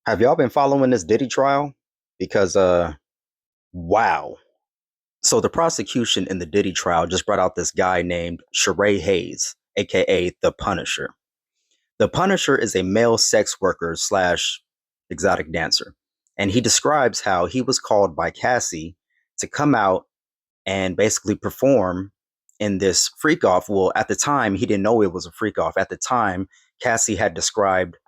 Have y'all been following this Diddy trial? Because wow. So the prosecution in the Diddy trial just brought out this guy named Sheree Hayes, aka the Punisher. The Punisher is a male sex worker slash exotic dancer. And he describes how he was called by Cassie to come out and basically perform in this freak off. Well, at the time, he didn't know it was a freak off. At the time, Cassie had described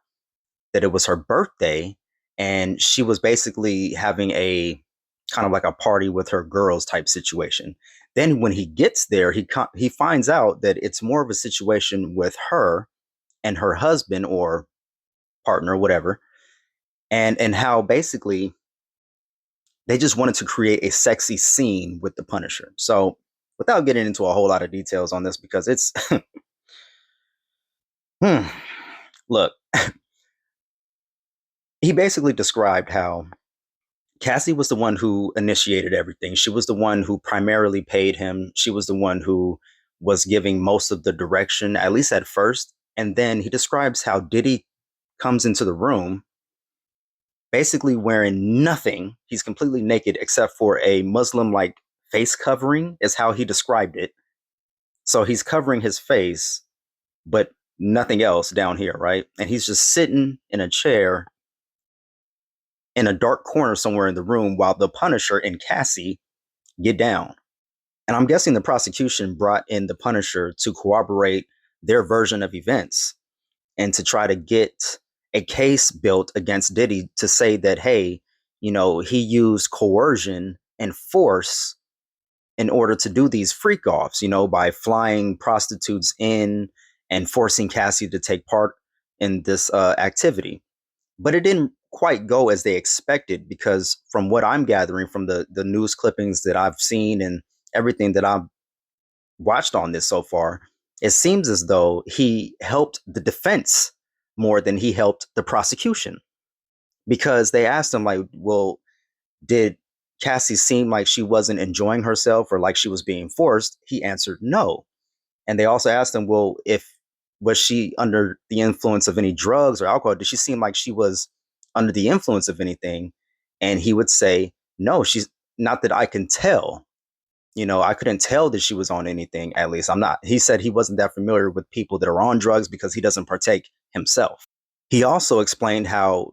that it was her birthday and she was basically having a kind of like a party with her girls type situation. Then when he gets there, he finds out that it's more of a situation with her and her husband or partner, whatever, and how basically they just wanted to create a sexy scene with the Punisher. So without getting into a whole lot of details on this, because it's hmm, look, he basically described how Cassie was the one who initiated everything. She was the one who primarily paid him. She was the one who was giving most of the direction, at least at first. And then he describes how Diddy comes into the room basically wearing nothing. He's completely naked except for a Muslim like face covering, is how he described it. So he's covering his face, but nothing else down here, right? And he's just sitting in a chair in a dark corner somewhere in the room while the Punisher and Cassie get down. And I'm guessing the prosecution brought in the Punisher to corroborate their version of events and to try to get a case built against Diddy to say that, hey, he used coercion and force in order to do these freak offs, by flying prostitutes in and forcing Cassie to take part in this activity. But it didn't quite go as they expected because, from what I'm gathering from the news clippings that I've seen and everything that I've watched on this so far, it seems as though he helped the defense more than he helped the prosecution because they asked him, like, well, did Cassie seem like she wasn't enjoying herself or like she was being forced? He answered no. And they also asked him, well, if was she under the influence of any drugs or alcohol? Did she seem like she was under the influence of anything? And he would say, no, she's not that I can tell. I couldn't tell that she was on anything, at least I'm not. He said he wasn't that familiar with people that are on drugs because he doesn't partake himself. He also explained how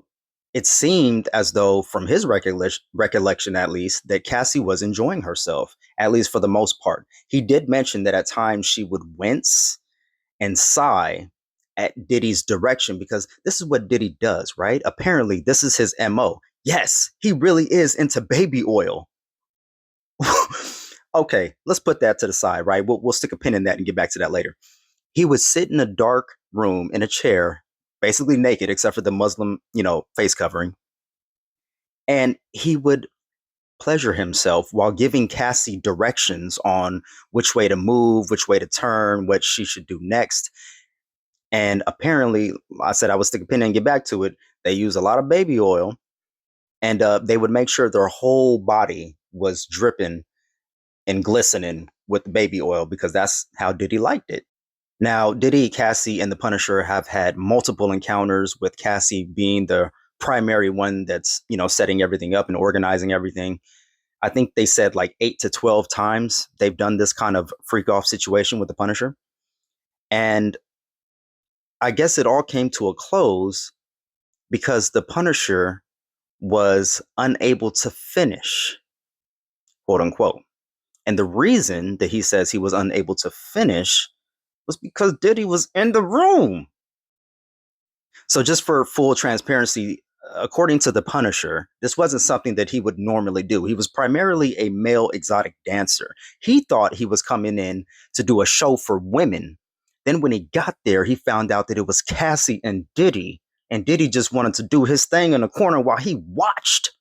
it seemed as though, from his recollection at least, that Cassie was enjoying herself, at least for the most part. He did mention that at times she would wince and sigh at Diddy's direction because this is what Diddy does, right? Apparently, this is his MO. Yes, he really is into baby oil. Okay, let's put that to the side, right? We'll stick a pin in that and get back to that later. He would sit in a dark room in a chair, basically naked except for the Muslim, face covering, and he would pleasure himself while giving Cassie directions on which way to move, which way to turn, what she should do next. And apparently, I said I would stick a pin in and get back to it. They use a lot of baby oil, and they would make sure their whole body was dripping and glistening with the baby oil because that's how Diddy liked it. Now, Diddy, Cassie, and the Punisher have had multiple encounters, with Cassie being the primary one that's, setting everything up and organizing everything. I think they said like 8 to 12 times they've done this kind of freak off situation with the Punisher. And I guess it all came to a close because the Punisher was unable to finish, quote unquote. And the reason that he says he was unable to finish was because Diddy was in the room. So, just for full transparency, according to the Punisher, this wasn't something that he would normally do. He was primarily a male exotic dancer. He thought he was coming in to do a show for women. Then, when he got there, he found out that it was Cassie and Diddy just wanted to do his thing in the corner while he watched.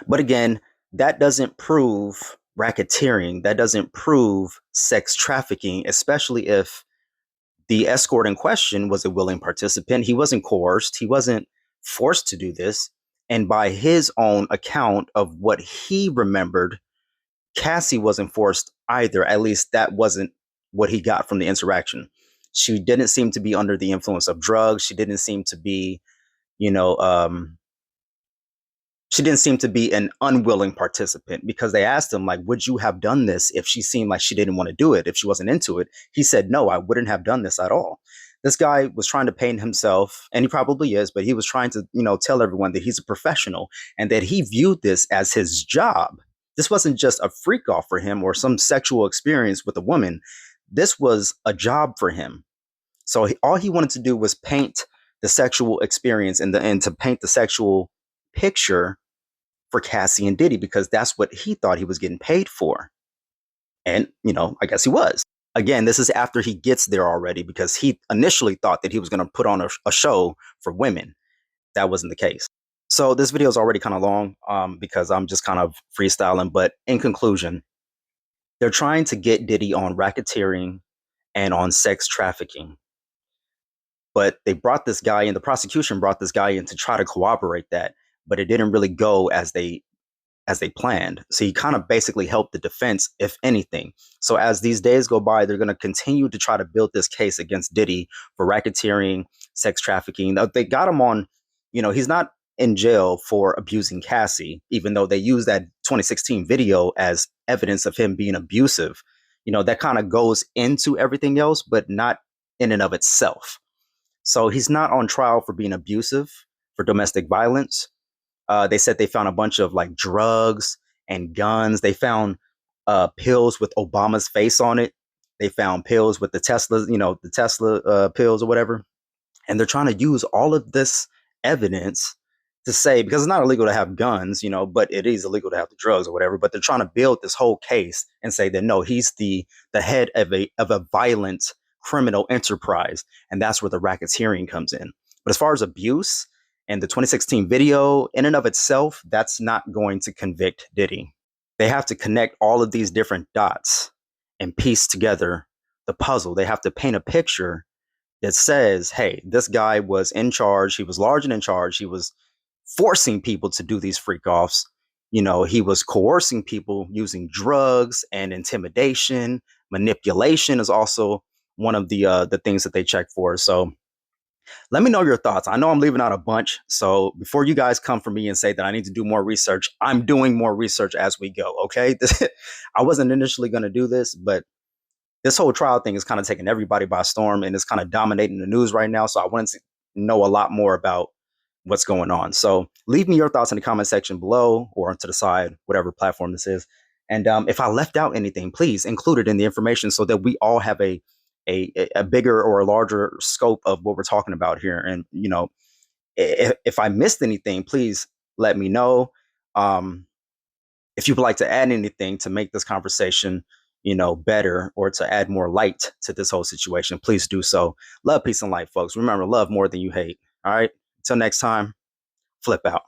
But again, that doesn't prove racketeering. That doesn't prove sex trafficking, especially if the escort in question was a willing participant. He wasn't coerced. He wasn't forced to do this. And by his own account of what he remembered, Cassie wasn't forced either. At least that wasn't what he got from the interaction. She didn't seem to be under the influence of drugs. She didn't seem to be, you know, She didn't seem to be an unwilling participant because they asked him, like, would you have done this if she seemed like she didn't want to do it, if she wasn't into it? He said, no, I wouldn't have done this at all. This guy was trying to paint himself, and he probably is, but he was trying to, tell everyone that he's a professional and that he viewed this as his job. This wasn't just a freak off for him or some sexual experience with a woman. This was a job for him. So all he wanted to do was paint the sexual experience and to paint the sexual picture for Cassie and Diddy because that's what he thought he was getting paid for. And, I guess he was. Again, this is after he gets there already because he initially thought that he was going to put on a show for women. That wasn't the case. So this video is already kind of long because I'm just kind of freestyling. But in conclusion, they're trying to get Diddy on racketeering and on sex trafficking. But they brought this guy in, the prosecution brought this guy in to try to corroborate that, but it didn't really go as they planned. So he kind of basically helped the defense, if anything. So as these days go by, they're going to continue to try to build this case against Diddy for racketeering, sex trafficking. They got him on, he's not in jail for abusing Cassie, even though they use that 2016 video as evidence of him being abusive. That kind of goes into everything else, but not in and of itself. So he's not on trial for being abusive, for domestic violence. They said they found a bunch of like drugs and guns. They found pills with Obama's face on it. They found pills with the Tesla, the Tesla pills or whatever. And they're trying to use all of this evidence to say, because it's not illegal to have guns, but it is illegal to have the drugs or whatever. But they're trying to build this whole case and say that no, he's the head of a violent criminal enterprise, and that's where the racketeering comes in. But as far as abuse and the 2016 video in and of itself, that's not going to convict Diddy. They have to connect all of these different dots and piece together the puzzle. They have to paint a picture that says, hey, this guy was in charge. He was large and in charge. He was forcing people to do these freak offs. He was coercing people using drugs and intimidation. Manipulation is also one of the things that they check for. So let me know your thoughts. I know I'm leaving out a bunch. So before you guys come for me and say that I need to do more research, I'm doing more research as we go. Okay. I wasn't initially going to do this, but this whole trial thing is kind of taking everybody by storm and it's kind of dominating the news right now. So I wanted to know a lot more about what's going on. So leave me your thoughts in the comment section below or to the side, whatever platform this is. And if I left out anything, please include it in the information so that we all have a bigger or a larger scope of what we're talking about here. And, if I missed anything, please let me know. If you would like to add anything to make this conversation, better or to add more light to this whole situation, please do so. Love, peace, and light, folks. Remember, love more than you hate. All right. Until next time, flip out.